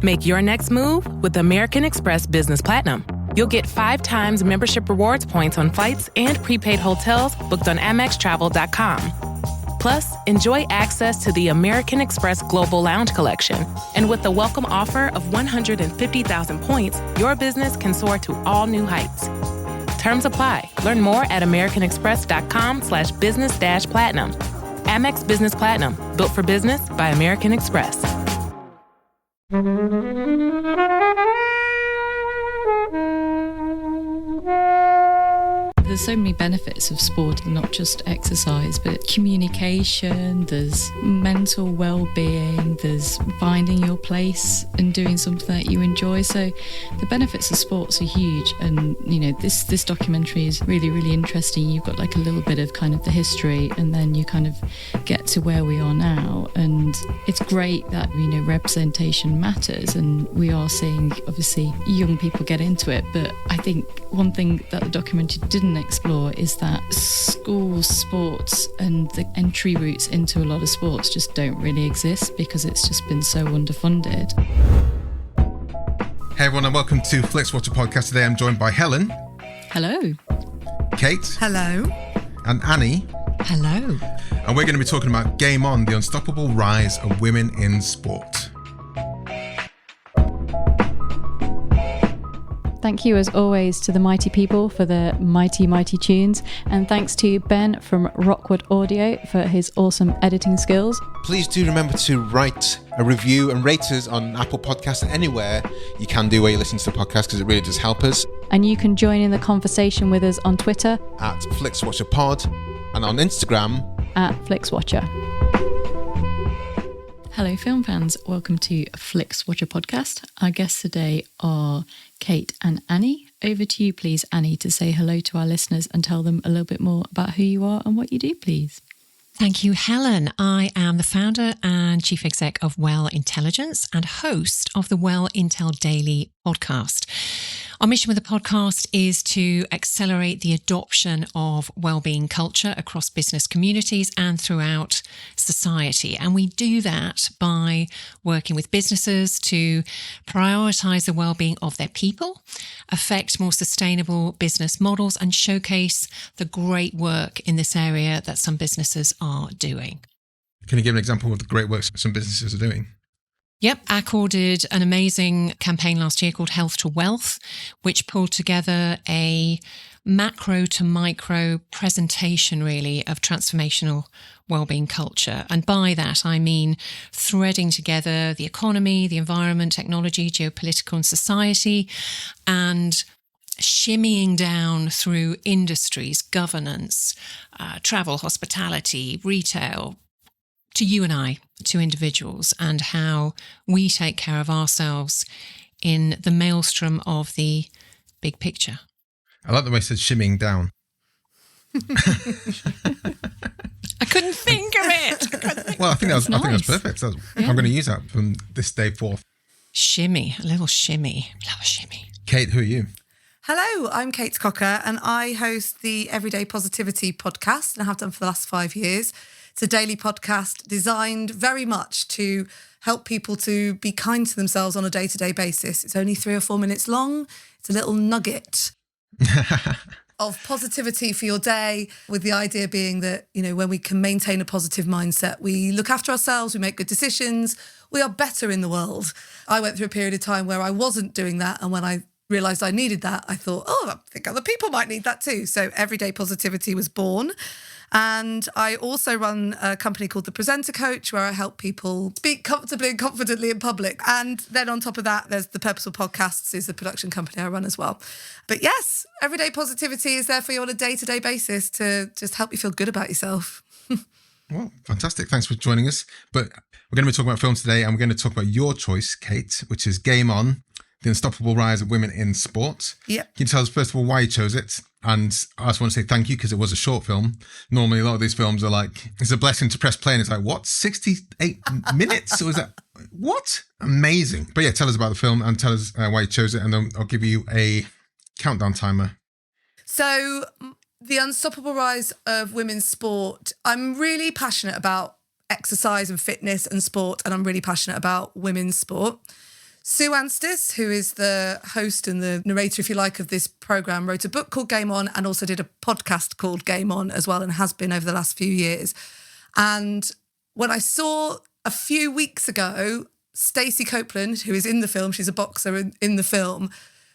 Make your next move with American Express Business Platinum. You'll get 5 times membership rewards points on flights and prepaid hotels booked on AmexTravel.com. Plus, enjoy access to the American Express Global Lounge Collection. And with the welcome offer of 150,000 points, your business can soar to all new heights. Terms apply. Learn more at americanexpress.com/business-platinum. Amex Business Platinum. Built for business by American Express. There's so many benefits of sport, not just exercise, but communication, there's mental well-being, there's finding your place and doing something that you enjoy. So the benefits of sports are huge. And, you know, this documentary is really, really interesting. You've got like a little bit of kind of the history, and then you kind of get to where we are now. And it's great that, you know, representation matters. And we are seeing, obviously, young people get into it. But I think one thing that the documentary didn't explore is that school sports and the entry routes into a lot of sports just don't really exist because it's just been so underfunded. Hey everyone, and welcome to Flixwatcher podcast. Today I'm joined by Helen. Hello. Kate. Hello. And Annie. Hello. And we're going to be talking about Game On, the unstoppable rise of women in sport. Thank you, as always, to the mighty people for the mighty, mighty tunes. And thanks to Ben from Rockwood Audio for his awesome editing skills. Please do remember to write a review and rate us on Apple Podcasts and anywhere you can do where you listen to the podcast, because it really does help us. And you can join in the conversation with us on Twitter at FlixWatcherPod and on Instagram at Flixwatcher. Hello, film fans. Welcome to Flixwatcher podcast. Our guests today are Kate and Annie. Over to you, please, Annie, to say hello to our listeners and tell them a little bit more about who you are and what you do, please. Thank you, Helen. I am the founder and chief exec of Well Intelligence and host of the Well Intel Daily podcast. Our mission with the podcast is to accelerate the adoption of wellbeing culture across business communities and throughout society. And we do that by working with businesses to prioritise the wellbeing of their people, affect more sustainable business models, and showcase the great work in this area that some businesses are doing. Can you give an example of the great work some businesses are doing? Yep, Accor did an amazing campaign last year called Health to Wealth, which pulled together a macro to micro presentation, really, of transformational wellbeing culture. And by that, I mean threading together the economy, the environment, technology, geopolitical and society, and shimmying down through industries, governance, travel, hospitality, retail, to you and I, to individuals, and how we take care of ourselves in the maelstrom of the big picture. I like the way it said shimmying down. I couldn't think of it. Well, I think that was perfect. I'm going to use that from this day forth. Shimmy, a little shimmy. Love a shimmy. Kate, who are you? Hello, I'm Kate Cocker and I host the Everyday Positivity podcast and I have done for the last 5 years. It's a daily podcast designed very much to help people to be kind to themselves on a day-to-day basis. It's only 3 or 4 minutes long. It's a little nugget of positivity for your day, with the idea being that, you know, when we can maintain a positive mindset, we look after ourselves, we make good decisions, we are better in the world. I went through a period of time where I wasn't doing that, and when I realised I needed that, I thought, I think other people might need that too. So Everyday Positivity was born. And I also run a company called The Presenter Coach, where I help people speak comfortably and confidently in public. And then on top of that, there's the Purposeful Podcasts, is the production company I run as well. But yes, Everyday Positivity is there for you on a day-to-day basis to just help you feel good about yourself. Well, fantastic. Thanks for joining us. But we're going to be talking about films today, and we're going to talk about your choice, Kate, which is Game On, the unstoppable rise of women in sport. Yeah. Can you tell us, first of all, why you chose it? And I just want to say thank you, because it was a short film. Normally, a lot of these films are like, it's a blessing to press play, and it's like, what, 68 minutes? Or is that, what? Amazing. But yeah, tell us about the film and tell us why you chose it, and then I'll give you a countdown timer. So, the unstoppable rise of women's sport. I'm really passionate about exercise and fitness and sport, and I'm really passionate about women's sport. Sue Anstiss, who is the host and the narrator, if you like, of this programme, wrote a book called Game On and also did a podcast called Game On as well, and has been over the last few years. And when I saw a few weeks ago, Stacey Copeland, who is in the film, she's a boxer in the film,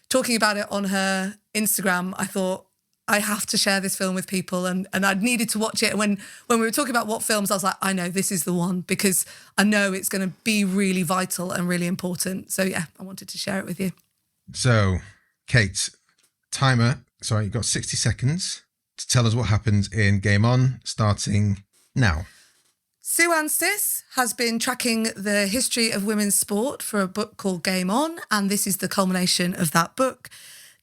talking about it on her Instagram, I thought, I have to share this film with people, and I'd needed to watch it. And when we were talking about what films, I was like, I know this is the one, because I know it's going to be really vital and really important. So yeah, I wanted to share it with you. So, Kate, timer. Sorry, you've got 60 seconds to tell us what happens in Game On, starting now. Sue Anstiss has been tracking the history of women's sport for a book called Game On, and this is the culmination of that book.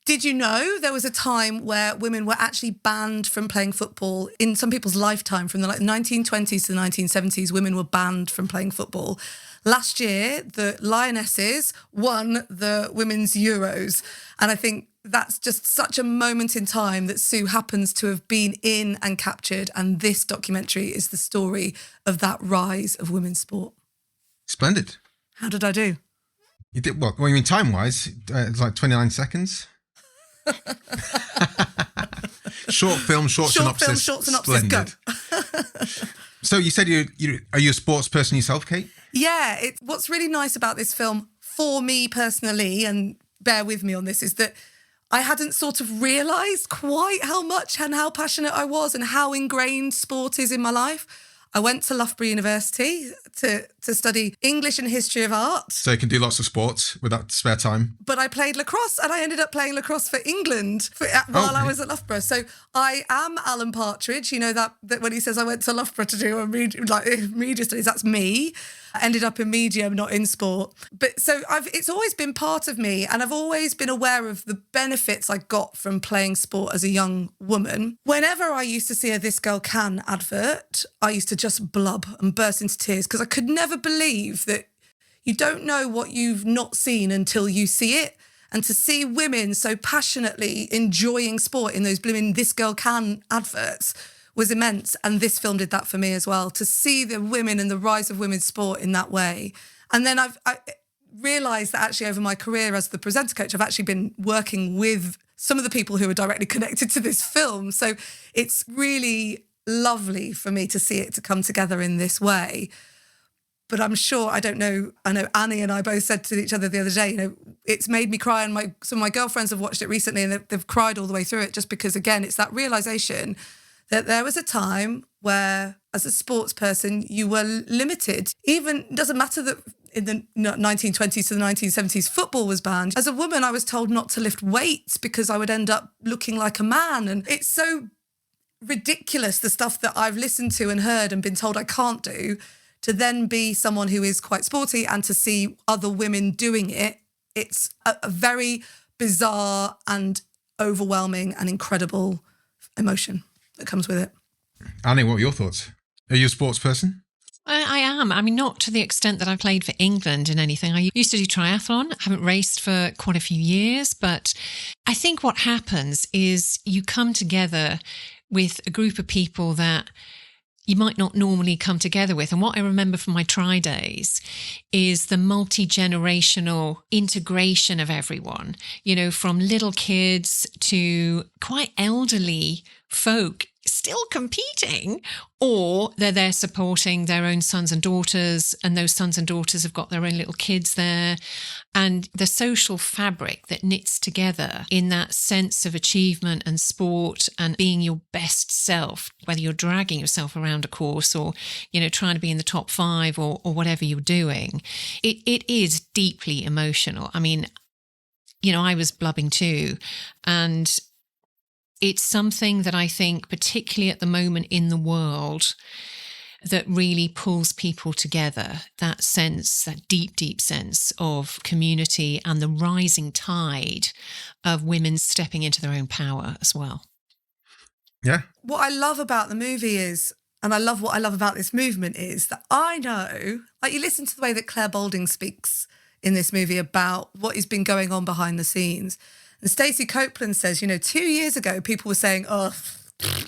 Did you know there was a time where women were actually banned from playing football in some people's lifetime? From the 1920s to the 1970s, women were banned from playing football. Last year, the Lionesses won the Women's Euros. And I think that's just such a moment in time that Sue happens to have been in and captured. And this documentary is the story of that rise of women's sport. Splendid. How did I do? You did well. You mean time-wise, it's like 29 seconds. Short film, short synopsis. Splendid. Go. So you said are you a sports person yourself, Kate? Yeah, what's really nice about this film for me personally, and bear with me on this, is that I hadn't sort of realised quite how much and how passionate I was and how ingrained sport is in my life. I went to Loughborough University to study English and history of art. So you can do lots of sports with that spare time. But I played lacrosse, and I ended up playing lacrosse for England while I was at Loughborough. So I am Alan Partridge. You know that when he says I went to Loughborough to do media studies, that's me. I ended up in media, not in sport. But so it's always been part of me, and I've always been aware of the benefits I got from playing sport as a young woman. Whenever I used to see a This Girl Can advert, I used to just blub and burst into tears, because I could never believe that you don't know what you've not seen until you see it. And to see women so passionately enjoying sport in those blooming This Girl Can adverts was immense. And this film did that for me as well, to see the women and the rise of women's sport in that way. And then I realised that actually over my career as the presenter coach, I've actually been working with some of the people who are directly connected to this film. So it's really lovely for me to see it to come together in this way. But I'm sure, I know Annie and I both said to each other the other day, it's made me cry, and some of my girlfriends have watched it recently and they've cried all the way through it, just because, again, it's that realisation that there was a time where, as a sports person, you were limited. Even, it doesn't matter that in the 1920s to the 1970s, football was banned. As a woman, I was told not to lift weights because I would end up looking like a man. And it's so ridiculous, the stuff that I've listened to and heard and been told I can't do, to then be someone who is quite sporty and to see other women doing it. It's a very bizarre and overwhelming and incredible emotion that comes with it. Annie, what were your thoughts? Are you a sports person? I am. I mean, not to the extent that I played for England in anything. I used to do triathlon. I haven't raced for quite a few years, but I think what happens is you come together with a group of people that you might not normally come together with. And what I remember from my tri days is the multi-generational integration of everyone, from little kids to quite elderly folk still competing, or they're there supporting their own sons and daughters, and those sons and daughters have got their own little kids there. And the social fabric that knits together in that sense of achievement and sport and being your best self, whether you're dragging yourself around a course or, trying to be in the top 5 or whatever you're doing, it is deeply emotional. I mean, I was blubbing too. And it's something that I think, particularly at the moment in the world, that really pulls people together, that sense, that deep, deep sense of community and the rising tide of women stepping into their own power as well. Yeah. What I love about the movie is, and what I love about this movement is that I know, you listen to the way that Clare Balding speaks in this movie about what has been going on behind the scenes. And Stacey Copeland says, 2 years ago, people were saying, oh,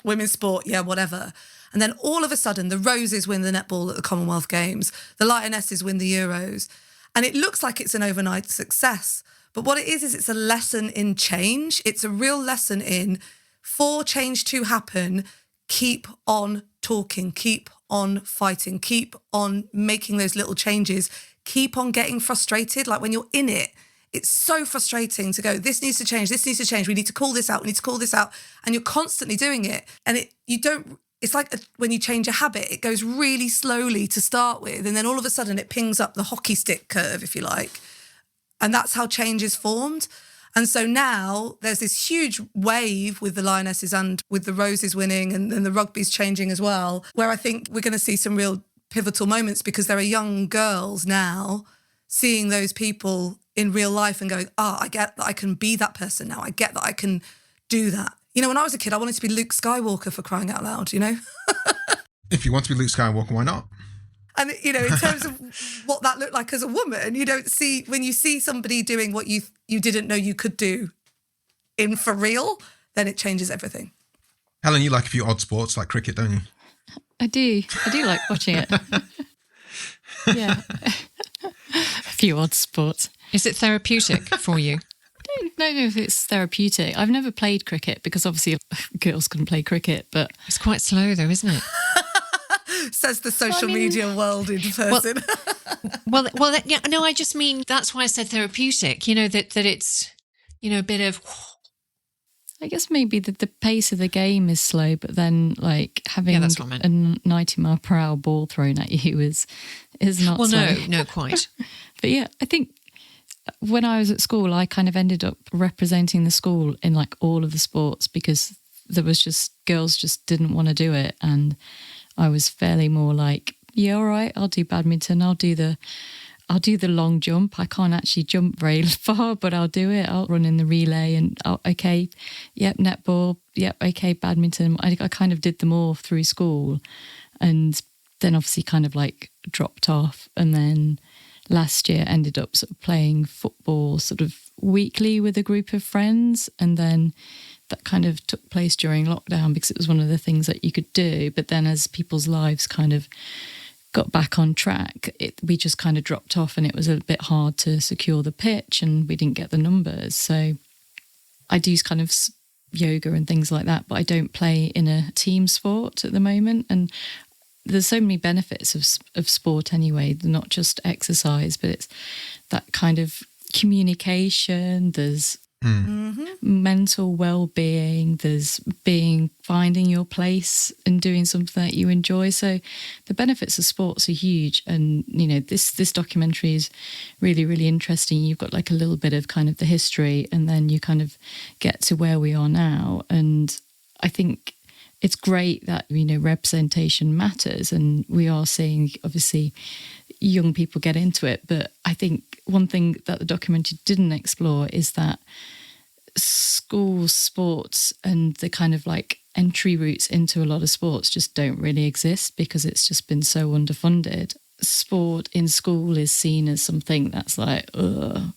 women's sport, yeah, whatever. And then all of a sudden, the Roses win the netball at the Commonwealth Games. The Lionesses win the Euros. And it looks like it's an overnight success. But what it is it's a lesson in change. It's a real lesson in, for change to happen, keep on talking, keep on fighting, keep on making those little changes, keep on getting frustrated. Like when you're in it, it's so frustrating to go, this needs to change, we need to call this out, And you're constantly doing it. And it's like when you change a habit, it goes really slowly to start with. And then all of a sudden it pings up the hockey stick curve, if you like. And that's how change is formed. And so now there's this huge wave with the Lionesses and with the Roses winning and the rugby's changing as well, where I think we're going to see some real pivotal moments, because there are young girls now seeing those people in real life and going, I get that I can be that person now. I get that I can do that. You know, when I was a kid, I wanted to be Luke Skywalker, for crying out loud, you know? If you want to be Luke Skywalker, why not? And, you know, in terms of what that looked like as a woman, you don't see, when you see somebody doing what you didn't know you could do in for real, then it changes everything. Helen, you like a few odd sports like cricket, don't you? I do like watching it. Yeah. A few odd sports. Is it therapeutic for you? I don't know if it's therapeutic. I've never played cricket because obviously girls couldn't play cricket, but... It's quite slow though, isn't it? Says the social media world in person. Well, yeah, no, I just mean, that's why I said therapeutic, you know, that it's, you know, a bit of... I guess maybe the pace of the game is slow, but then like having that's what I meant. a 90 mile per hour ball thrown at you is not well, slow. no, quite. But yeah, I think when I was at school, I kind of ended up representing the school in like all of the sports, because there was just, girls just didn't want to do it. And I was fairly more like, yeah, all right, I'll do badminton, I'll do the long jump. I can't actually jump very far, but I'll do it. I'll run in the relay and okay, yep, netball, yep, okay, badminton. I kind of did them all through school, and then obviously kind of like dropped off. And then last year ended up sort of playing football sort of weekly with a group of friends. And then that kind of took place during lockdown because it was one of the things that you could do. But then as people's lives kind of got back on track, we just kind of dropped off, and it was a bit hard to secure the pitch and we didn't get the numbers. So I do kind of yoga and things like that, but I don't play in a team sport at the moment. And there's so many benefits of sport anyway. They're not just exercise, but it's that kind of communication. There's mental well-being, there's finding your place and doing something that you enjoy. So the benefits of sports are huge. And you know, this documentary is really, really interesting. You've got like a little bit of kind of the history, and then you kind of get to where we are now. And I think it's great that, you know, representation matters, and we are seeing obviously young people get into it. But I think one thing that the documentary didn't explore is that school sports and the kind of like entry routes into a lot of sports just don't really exist because it's just been so underfunded. Sport in school is seen as something that's like,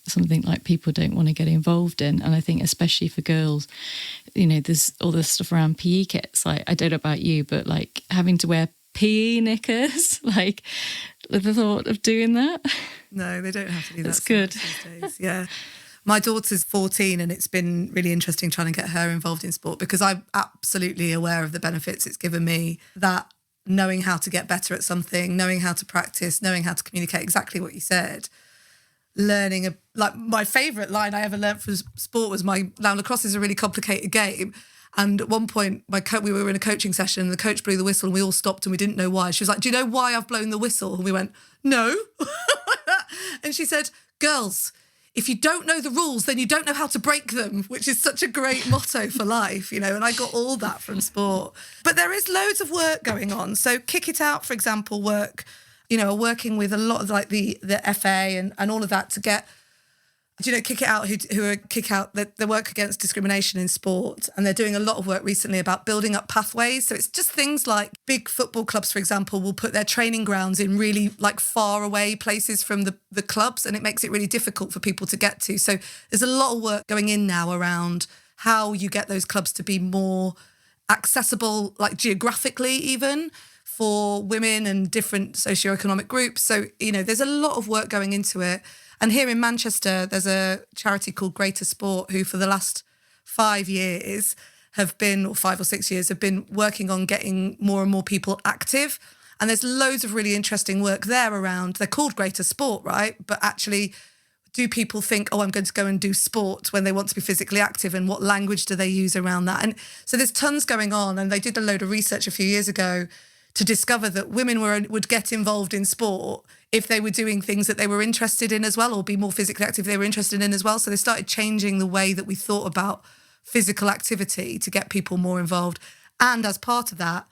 something like people don't want to get involved in. And I think especially for girls, you know, there's all this stuff around PE kits. Like, I don't know about you, but like having to wear PE knickers, like the thought of doing that. No, they don't have to do that. That's good. These days. Yeah. My daughter's 14 and it's been really interesting trying to get her involved in sport because I'm absolutely aware of the benefits it's given me, that knowing how to get better at something, knowing how to practice, knowing how to communicate, exactly what you said. Learning, like my favourite line I ever learned from sport was now lacrosse is a really complicated game. And at one point, we were in a coaching session and the coach blew the whistle and we all stopped and we didn't know why. She was like, do you know why I've blown the whistle? And we went, no. And she said, girls, if you don't know the rules, then you don't know how to break them, which is such a great motto for life, you know, and I got all that from sport. But there is loads of work going on. So Kick It Out, for example, working with a lot of like the FA and all of that to get, do you know, Kick It Out, they work against discrimination in sport, and they're doing a lot of work recently about building up pathways. So it's just things like big football clubs, for example, will put their training grounds in really like far away places from the clubs, and it makes it really difficult for people to get to. So there's a lot of work going in now around how you get those clubs to be more accessible, like geographically even, for women and different socioeconomic groups. So, there's a lot of work going into it. And here in Manchester, there's a charity called Greater Sport who for the last 5 years or 5 or 6 years, have been working on getting more and more people active. And there's loads of really interesting work there around, they're called Greater Sport, right? But actually, do people think, I'm going to go and do sport when they want to be physically active, and what language do they use around that? And so there's tons going on, and they did a load of research a few years ago to discover that women would get involved in sport if they were doing things that they were interested in as well, or be more physically active they were interested in as well. So they started changing the way that we thought about physical activity to get people more involved. And as part of that,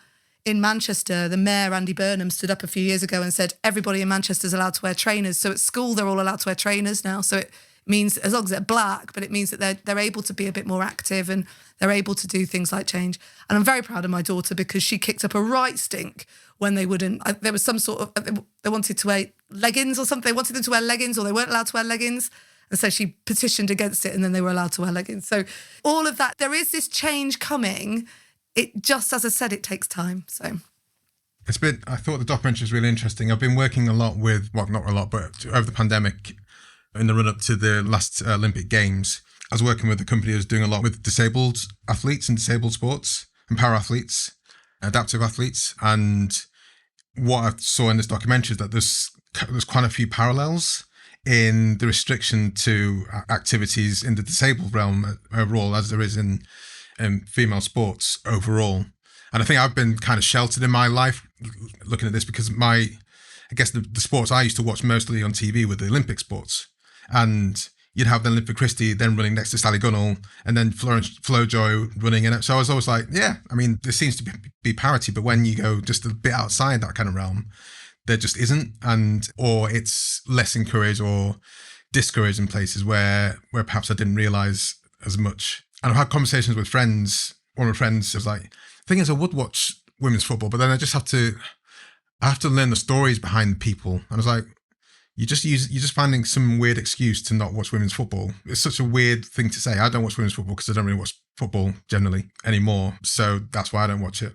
in Manchester, the mayor, Andy Burnham, stood up a few years ago and said everybody in Manchester is allowed to wear trainers. So at school, they're all allowed to wear trainers now. So it means, as long as they're black, but it means that they're able to be a bit more active and they're able to do things like change. And I'm very proud of my daughter because she kicked up a right stink when they wouldn't. There was some sort of, they wanted to wear leggings or something. They wanted them to wear leggings, or they weren't allowed to wear leggings. And so she petitioned against it, and then they were allowed to wear leggings. So all of that, there is this change coming. It just, as I said, it takes time. So I thought the documentary was really interesting. I've been working a lot with, well, not a lot, but over the pandemic, in the run-up to the last Olympic Games, I was working with a company that was doing a lot with disabled athletes and disabled sports and para-athletes, adaptive athletes. And what I saw in this documentary is that there's quite a few parallels in the restriction to activities in the disabled realm overall, as there is in female sports overall. And I think I've been kind of sheltered in my life looking at this because I guess the sports I used to watch mostly on TV were the Olympic sports. And you'd have then Olympic Christie then running next to Sally Gunnell, and then Flo Joy running in it. So I was always like, yeah, I mean, there seems to be parity, but when you go just a bit outside that kind of realm, there just isn't, or it's less encouraged or discouraged in places where perhaps I didn't realise as much. And I've had conversations with friends. One of my friends was like, the thing is, I would watch women's football, but then I have to learn the stories behind the people. And I was like, you're just finding some weird excuse to not watch women's football. It's such a weird thing to say. I don't watch women's football because I don't really watch football generally anymore. So that's why I don't watch it.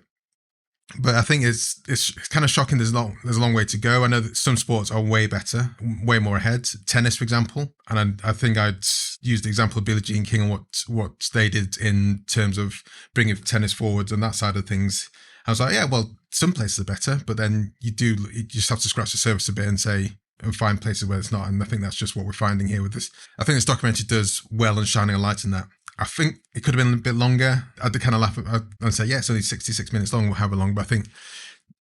But I think it's kind of shocking. There's a long way to go. I know that some sports are way better, way more ahead. Tennis, for example, and I think I'd use the example of Billie Jean King and what they did in terms of bringing tennis forward and that side of things. I was like, yeah, well, some places are better, but then you just have to scratch the surface a bit and find places where it's not. And I think that's just what we're finding here with this. I think this documentary does well in shining a light on that. I think it could have been a bit longer. I'd kind of laugh and say, yeah, it's only 66 minutes long or however long, but I think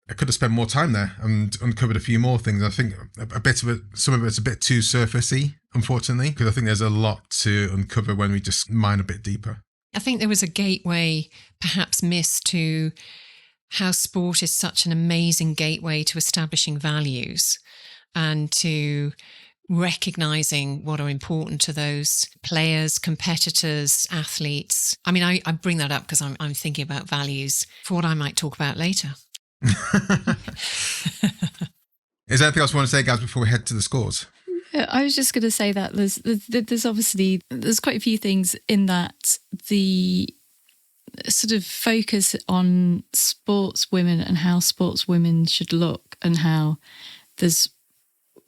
I could have spent more time there and uncovered a few more things. I think a bit of it, some of it's a bit too surfacey, unfortunately, because I think there's a lot to uncover when we just mine a bit deeper. I think there was a gateway perhaps missed to how sport is such an amazing gateway to establishing values and to recognising what are important to those players, competitors, athletes. I mean, I bring that up because I'm thinking about values for what I might talk about later. Is there anything else you want to say, guys, before we head to the scores? I was just going to say that there's obviously quite a few things in that the sort of focus on sports women and how sports women should look, and how there's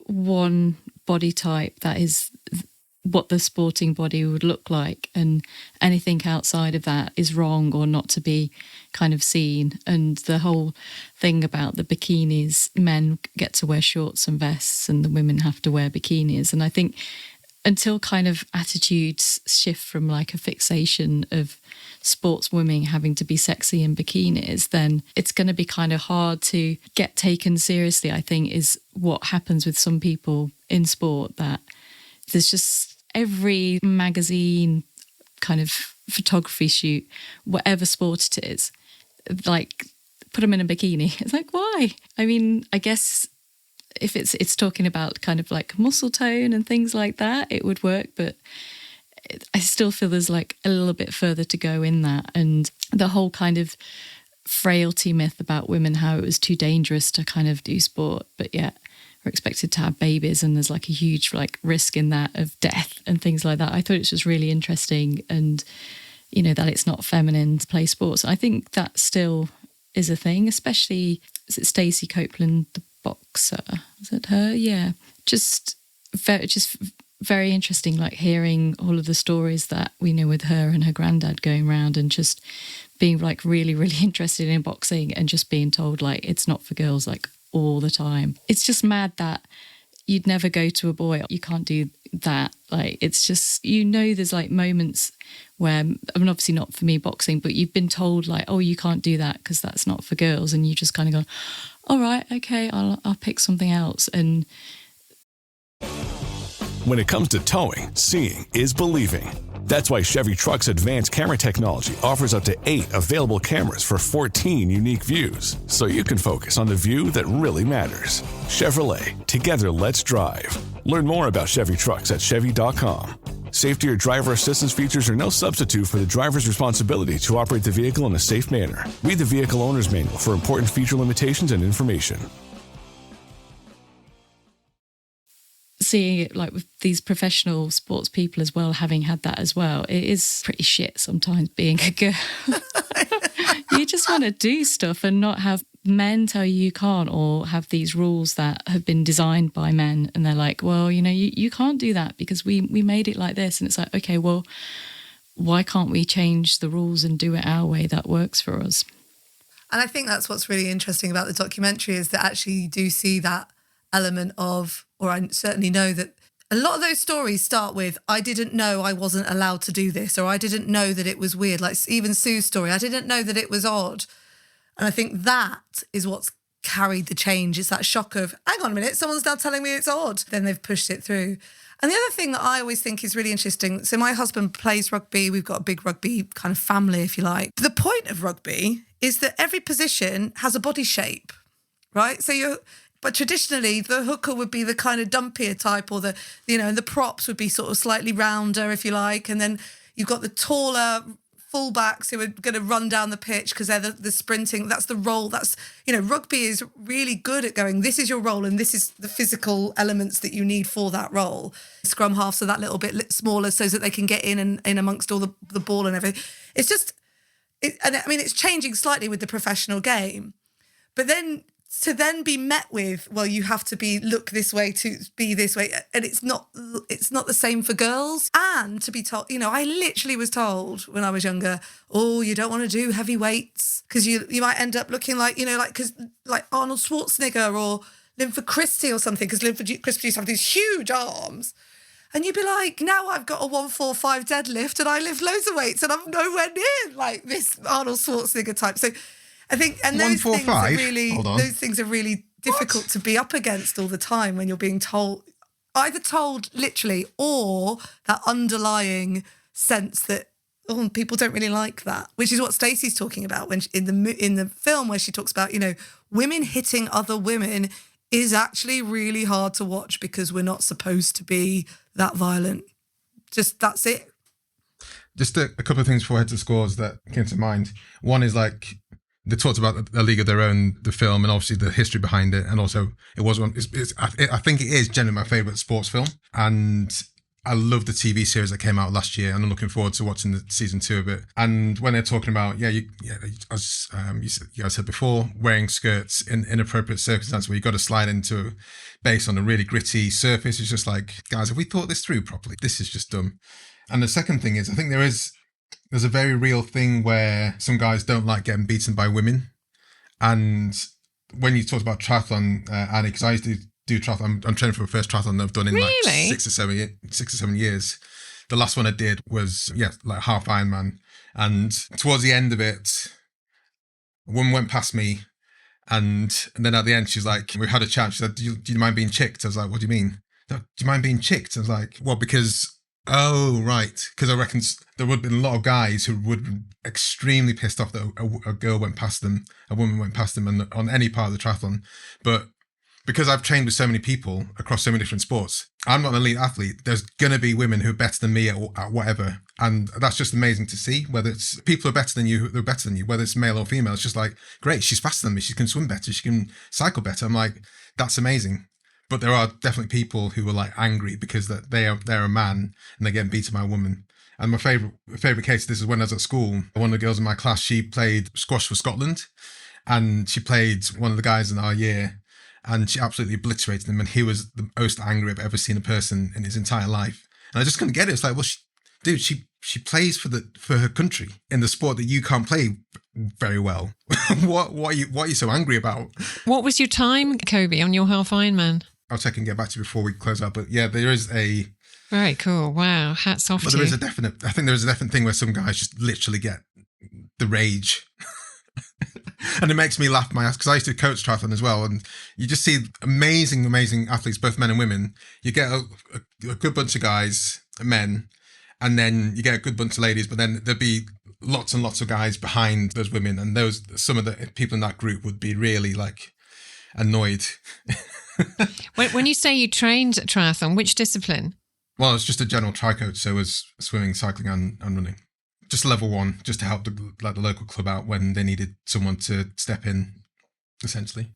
one body type that is what the sporting body would look like, and anything outside of that is wrong or not to be kind of seen. And the whole thing about the bikinis, men get to wear shorts and vests and the women have to wear bikinis. And I think until kind of attitudes shift from like a fixation of sports women having to be sexy in bikinis, then it's going to be kind of hard to get taken seriously, I think, is what happens with some people in sport. That there's just every magazine kind of photography shoot, whatever sport it is, like put them in a bikini. It's like, why? I mean, I guess if it's talking about kind of like muscle tone and things like that, it would work, but I still feel there's like a little bit further to go in that. And the whole kind of frailty myth about women, how it was too dangerous to kind of do sport, but yet we're expected to have babies and there's like a huge like risk in that of death and things like that. I thought it was just really interesting, and you know, that it's not feminine to play sports. I think that still is a thing, especially is it Stacey Copeland, the boxer? Is it her? Yeah. Just very interesting, like hearing all of the stories that we know with her and her granddad going around and just being like really, really interested in boxing and just being told like it's not for girls like all the time. It's just mad that you'd never go to a boy, you can't do that. Like, it's just, there's like moments where, I mean, obviously not for me boxing, but you've been told like, oh, you can't do that because that's not for girls. And you just kind of go, all right, okay, I'll pick something else. And when it comes to towing, seeing is believing. That's why Chevy Truck's advanced camera technology offers up to 8 available cameras for 14 unique views, so you can focus on the view that really matters. Chevrolet, together let's drive. Learn more about Chevy Trucks at Chevy.com. Safety or driver assistance features are no substitute for the driver's responsibility to operate the vehicle in a safe manner. Read the vehicle owner's manual for important feature limitations and information. Seeing it like with these professional sports people as well, having had that as well, it is pretty shit sometimes being a girl. You just want to do stuff and not have men tell you can't, or have these rules that have been designed by men and they're like, well, you can't do that because we made it like this. And it's like, okay, well, why can't we change the rules and do it our way that works for us? And I think that's what's really interesting about the documentary, is that actually you do see that element of, or I certainly know that a lot of those stories start with, I didn't know I wasn't allowed to do this, or I didn't know that it was weird. Like even Sue's story, I didn't know that it was odd. And I think that is what's carried the change. It's that shock of, hang on a minute, someone's now telling me it's odd. Then they've pushed it through. And the other thing that I always think is really interesting, so my husband plays rugby. We've got a big rugby kind of family, if you like. The point of rugby is that every position has a body shape, right? But traditionally, the hooker would be the kind of dumpier type, or and the props would be sort of slightly rounder, if you like. And then you've got the taller fullbacks who are going to run down the pitch because they're the sprinting. That's the role. That's, rugby is really good at going, this is your role and this is the physical elements that you need for that role. Scrum halves are that little bit smaller so that they can get in and in amongst all the ball and everything. It's just, it's changing slightly with the professional game. But then to then be met with, well, you have to look this way to be this way, and it's not the same for girls. And to be told, I literally was told when I was younger, oh, you don't want to do heavy weights because you might end up looking like, like Arnold Schwarzenegger or Linford Christie or something, because Linford Christie used to have these huge arms. And you'd be like, now I've got a 145 deadlift and I lift loads of weights and I'm nowhere near like this Arnold Schwarzenegger type. So I think, and those things are really difficult to be up against all the time when you're being told, either told literally, or that underlying sense that, oh, people don't really like that, which is what Stacey's talking about when in the film, where she talks about, women hitting other women is actually really hard to watch because we're not supposed to be that violent. Just, that's it. Just a couple of things before I head to scores that came to mind. One is like, they talked about A League of Their Own, the film, and obviously the history behind it. And also, it was one. I think it is generally my favourite sports film. And I love the TV series that came out last year, and I'm looking forward to watching the season 2 of it. And when they're talking about, as you guys said before, wearing skirts in inappropriate circumstances where you've got to slide into based on a really gritty surface, it's just like, guys, have we thought this through properly? This is just dumb. And the second thing is, I think there's a very real thing where some guys don't like getting beaten by women. And when you talked about triathlon, Annie, because I used to do triathlon, I'm training for the first triathlon that I've done in like 6 or 7 years. The last one I did was, like half Ironman. And towards the end of it, a woman went past me, and then at the end, she was like, we had a chat. She said, do you mind being chicked? I was like, what do you mean? Do you mind being chicked? I was like, well, because... Oh, right. Because I reckon there would have been a lot of guys who would have been extremely pissed off that a girl went past them, a woman went past them on any part of the triathlon. But because I've trained with so many people across so many different sports, I'm not an elite athlete. There's going to be women who are better than me at whatever. And that's just amazing to see. Whether it's people who are better than you, they're better than you, whether it's male or female, it's just like, great, she's faster than me. She can swim better. She can cycle better. I'm like, that's amazing. But there are definitely people who are like angry because they're a man and they're getting beaten by a woman. And my favourite case of this is when I was at school. One of the girls in my class, she played squash for Scotland, and she played one of the guys in our year, and she absolutely obliterated him, and he was the most angry I've ever seen a person in his entire life. And I just couldn't get it. It's like, well, she plays for her country in the sport that you can't play very well. What are you so angry about? What was your time, Kobe, on your half Ironman? I'll check and get back to you before we close out. But yeah, there is a... Very cool. Wow. Hats off to you. But I think there is a definite thing where some guys just literally get the rage. And it makes me laugh my ass, because I used to coach triathlon as well. And you just see amazing, amazing athletes, both men and women. You get a good bunch of guys, men, and then you get a good bunch of ladies, but then there'd be lots and lots of guys behind those women. And some of the people in that group would be really like annoyed. When you say you trained triathlon, which discipline? Well, it's just a general tri-coach, so it was swimming, cycling and running. Just level 1, just to help the local club out when they needed someone to step in, essentially.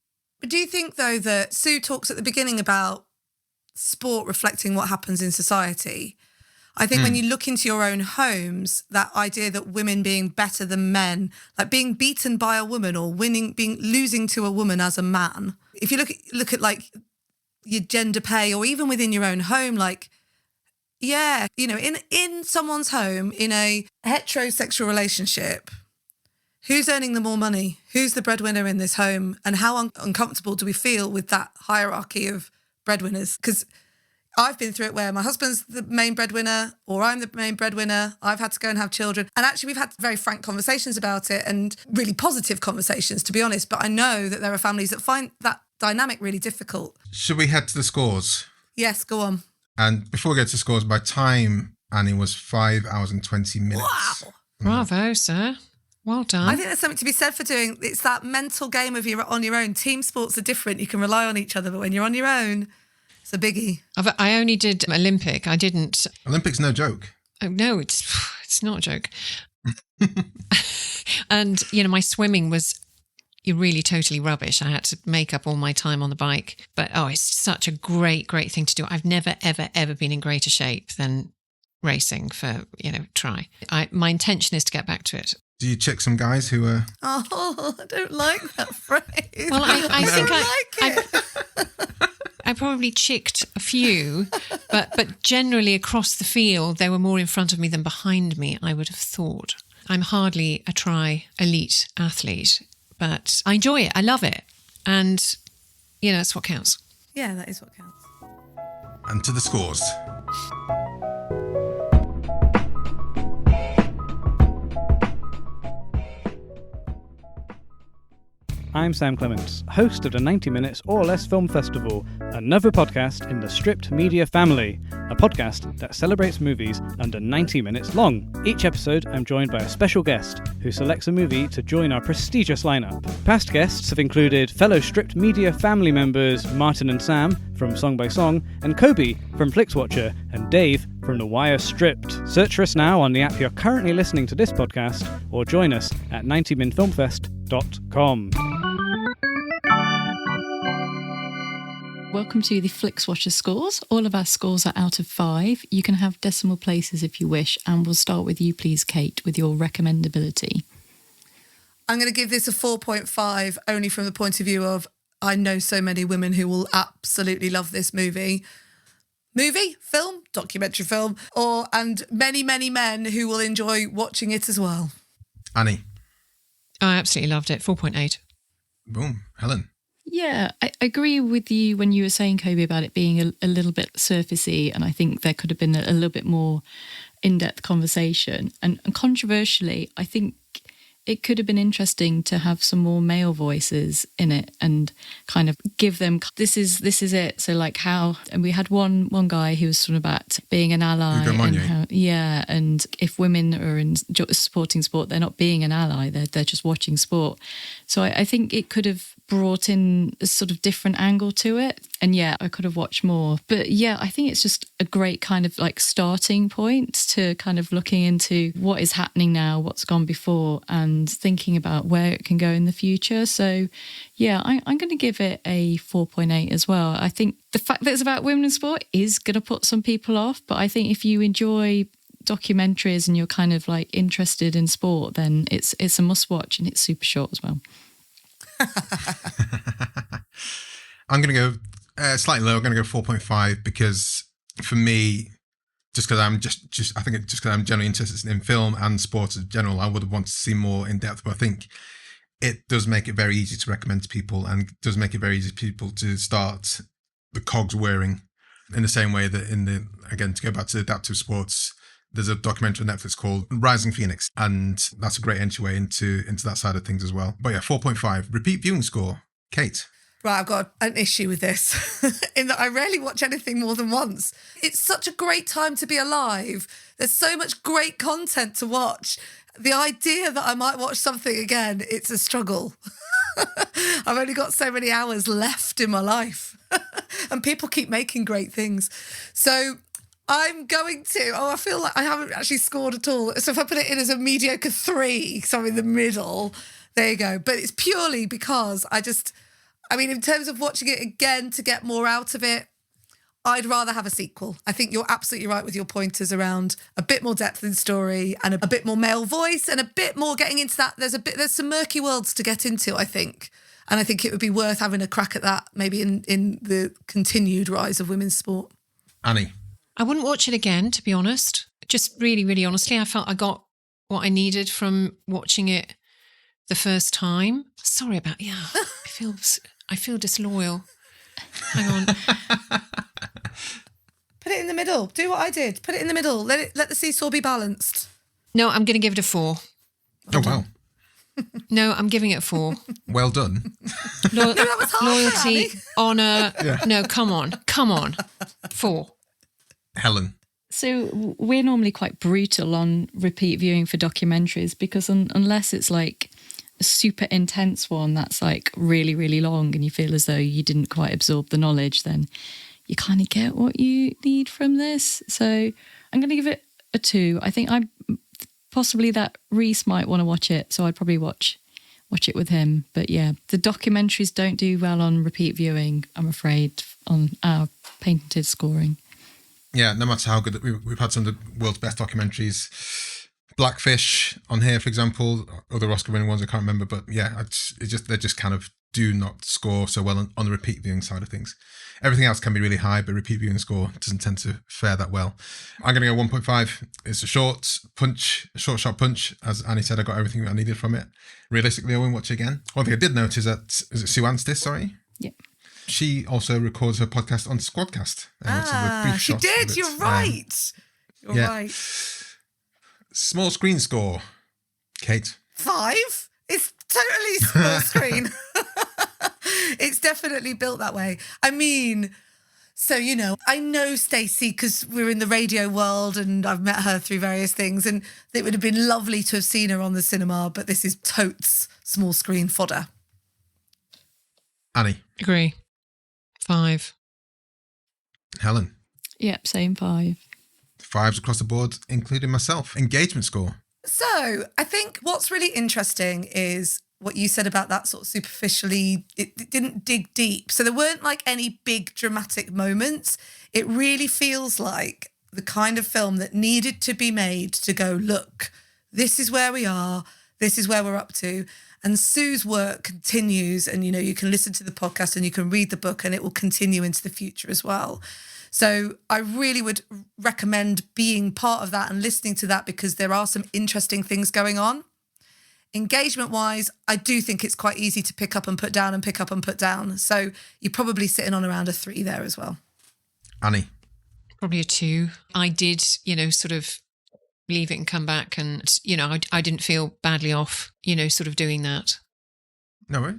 But do you think, though, that Sue talks at the beginning about sport reflecting what happens in society? I think when you look into your own homes, that idea that women being better than men, like being beaten by a woman or losing to a woman as a man. If you look at like your gender pay, or even within your own home, like, yeah, you know, in someone's home, in a heterosexual relationship, who's earning the more money? Who's the breadwinner in this home? And how uncomfortable do we feel with that hierarchy of breadwinners? Because I've been through it where my husband's the main breadwinner, or I'm the main breadwinner. I've had to go and have children. And actually, we've had very frank conversations about it, and really positive conversations, to be honest. But I know that there are families that find that dynamic really difficult. Should we head to the scores? Yes, go on. And before we get to scores, my time, Annie, was 5 hours and 20 minutes. Wow. Bravo, sir. Well done. I think there's something to be said for doing, it's that mental game of you're on your own. Team sports are different. You can rely on each other, but when you're on your own, it's a biggie. I only did Olympic. I didn't. Olympic's no joke. Oh, no, it's not a joke. And, you know, my swimming was really totally rubbish. I had to make up all my time on the bike. But, it's such a great, great thing to do. I've never, ever, ever been in greater shape than racing for, try. My intention is to get back to it. Do you chick some guys who are... Oh, I don't like that phrase. Well, I think I I probably chicked a few, but generally across the field, they were more in front of me than behind me, I would have thought. I'm hardly a elite athlete, but I enjoy it. I love it. And, that's what counts. Yeah, that is what counts. And to the scores. I'm Sam Clements, host of the 90 Minutes or Less Film Festival, another podcast in the Stripped Media family, a podcast that celebrates movies under 90 minutes long. Each episode, I'm joined by a special guest who selects a movie to join our prestigious lineup. Past guests have included fellow Stripped Media family members Martin and Sam from Song by Song, and Kobe from Flixwatcher, and Dave from The Wire Stripped. Search for us now on the app you're currently listening to this podcast, or join us at 90minfilmfest.com. Welcome to the Flixwatcher scores. All of our scores are out of 5. You can have decimal places if you wish, and we'll start with you, please, Kate, with your recommendability. I'm going to give this a 4.5, only from the point of view of I know so many women who will absolutely love this movie, film, documentary film, and many, many men who will enjoy watching it as well. Annie. I absolutely loved it. 4.8. Boom. Helen. Yeah, I agree with you when you were saying, Kobe, about it being a little bit surfacey, and I think there could have been a little bit more in-depth conversation. And controversially, I think it could have been interesting to have some more male voices in it and kind of give them, this is it. So like how, and we had one guy who was sort of about being an ally. And how, and if women are in supporting sport, they're not being an ally, they're just watching sport. So I think it could have brought in a sort of different angle to it. And yeah, I could have watched more. But yeah, I think it's just a great kind of like starting point to kind of looking into what is happening now, what's gone before, and thinking about where it can go in the future. So yeah, I'm going to give it a 4.8 as well. I think the fact that it's about women in sport is going to put some people off. But I think if you enjoy documentaries and you're kind of like interested in sport, then it's a must watch, and it's super short as well. I'm going to go slightly low. I'm going to go 4.5 because for me, just because I'm I think just because I'm generally interested in film and sports in general, I would want to see more in depth. But I think it does make it very easy to recommend to people, and does make it very easy for people to start the cogs whirring. In the same way that again, to go back to adaptive sports, there's a documentary on Netflix called Rising Phoenix, and that's a great entryway into that side of things as well. But yeah, 4.5. Repeat viewing score. Kate. Right, I've got an issue with this in that I rarely watch anything more than once. It's such a great time to be alive. There's so much great content to watch. The idea that I might watch something again, it's a struggle. I've only got so many hours left in my life. And people keep making great things. So I'm going to, I feel like I haven't actually scored at all. So if I put it in as a mediocre 3, so I'm in the middle, there you go. But it's purely because in terms of watching it again to get more out of it, I'd rather have a sequel. I think you're absolutely right with your pointers around a bit more depth in story and a bit more male voice and a bit more getting into that. There's some murky worlds to get into, I think. And I think it would be worth having a crack at that, maybe in the continued rise of women's sport. Annie. I wouldn't watch it again, to be honest. Just really, really honestly, I felt I got what I needed from watching it the first time. Sorry about, I feel disloyal. Hang on. Put it in the middle. Do what I did. Put it in the middle. Let the seesaw be balanced. No, I'm going to give it a 4. Oh, wow. No, I'm giving it a 4. Well done. No, that was hard, loyalty, Annie. honour. Yeah. No, come on. 4. Helen. So we're normally quite brutal on repeat viewing for documentaries because unless it's like a super intense one that's like really, really long and you feel as though you didn't quite absorb the knowledge, then you kind of get what you need from this. So I'm going to give it a 2. I think possibly that Reese might want to watch it, so I'd probably watch it with him. But yeah, the documentaries don't do well on repeat viewing, I'm afraid, on our patented scoring. Yeah, no matter how good we've had some of the world's best documentaries. Blackfish on here, for example, other Oscar-winning ones I can't remember, but yeah, they just kind of do not score so well on the repeat viewing side of things. Everything else can be really high, but repeat viewing score doesn't tend to fare that well. I'm going to go 1.5. It's a short, sharp punch. As Annie said, I got everything I needed from it. Realistically, I won't watch it again. One thing I did notice is it Sue Anstiss, sorry? Yeah. She also records her podcast on Squadcast. She did. You're right. You're right. Small screen score. Kate. 5? It's totally small screen. It's definitely built that way. I mean, so, I know Stacey because we're in the radio world and I've met her through various things, and it would have been lovely to have seen her on the cinema, but this is totes small screen fodder. Annie. Agree. 5. Helen. Yep, same 5. 5s across the board, including myself. Engagement score. So I think what's really interesting is what you said about that sort of superficially, it didn't dig deep. So there weren't like any big dramatic moments. It really feels like the kind of film that needed to be made to go, look, this is where we are. This is where we're up to. And Sue's work continues, and, you can listen to the podcast and you can read the book and it will continue into the future as well. So I really would recommend being part of that and listening to that because there are some interesting things going on. Engagement-wise, I do think it's quite easy to pick up and put down and pick up and put down. So you're probably sitting on around a 3 there as well. Annie? Probably a 2. I did, sort of leave it and come back and, I didn't feel badly off, sort of doing that. No way.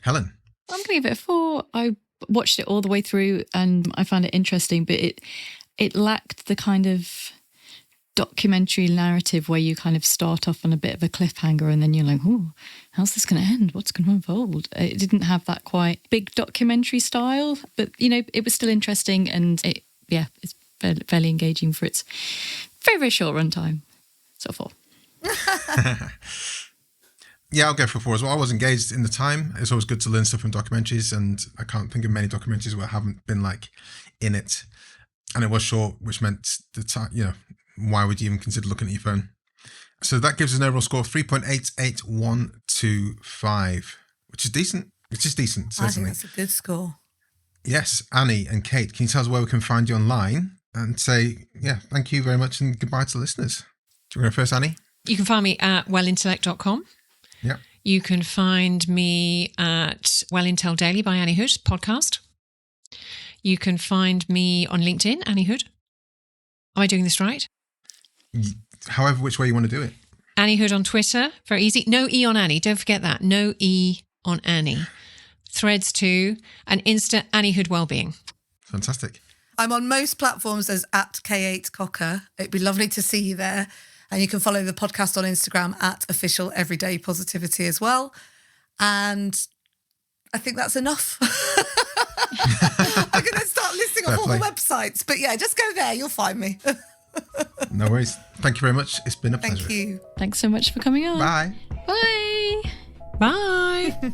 Helen? I'm going to give it a 4. I watched it all the way through and I found it interesting, but it lacked the kind of documentary narrative where you kind of start off on a bit of a cliffhanger and then you're like, oh, how's this going to end? What's going to unfold? It didn't have that quite big documentary style, but, it was still interesting and it's fairly engaging for its very, very short runtime. So 4. Yeah, I'll go for 4 as well. I was engaged in the time. It's always good to learn stuff from documentaries, and I can't think of many documentaries where I haven't been in it. And it was short, which meant the time, why would you even consider looking at your phone? So that gives us an overall score of 3.8815, which is decent. It's just decent, I think certainly. that's a good score. Yes, Annie and Kate, can you tell us where we can find you online and say, thank you very much and goodbye to the listeners? Do you want to go first, Annie? You can find me at wellintellect.com. Yeah. You can find me at Well Intel Daily by Anni Hood podcast. You can find me on LinkedIn, Anni Hood. Am I doing this right? However, which way you want to do it. Anni Hood on Twitter, very easy. No E on Annie, don't forget that. No E on Annie. Threads too, and Insta, Anni Hood Wellbeing. Fantastic. I'm on most platforms as at K8 Cocker. It'd be lovely to see you there. And you can follow the podcast on Instagram at official everyday positivity as well. And I think that's enough. I'm going to start listing off all the websites. But yeah, just go there. You'll find me. No worries. Thank you very much. It's been a pleasure. Thank you. Thanks so much for coming on. Bye. Bye. Bye.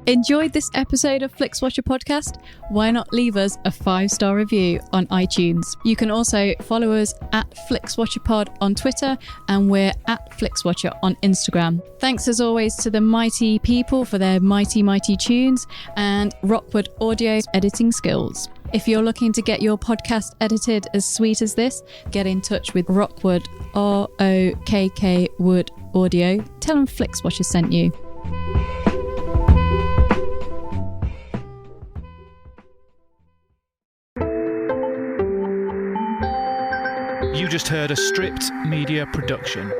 Enjoyed this episode of Flixwatcher podcast? Why not leave us a 5-star review on iTunes? You can also follow us at FlixWatcherPod on Twitter, and we're at FlixWatcher on Instagram. Thanks as always to the mighty people for their mighty tunes and Rockwood Audio's editing skills. If you're looking to get your podcast edited as sweet as this, get in touch with Rockwood, ROKK Wood Audio. Tell them Flixwatcher sent you. You just heard a Stripped Media production.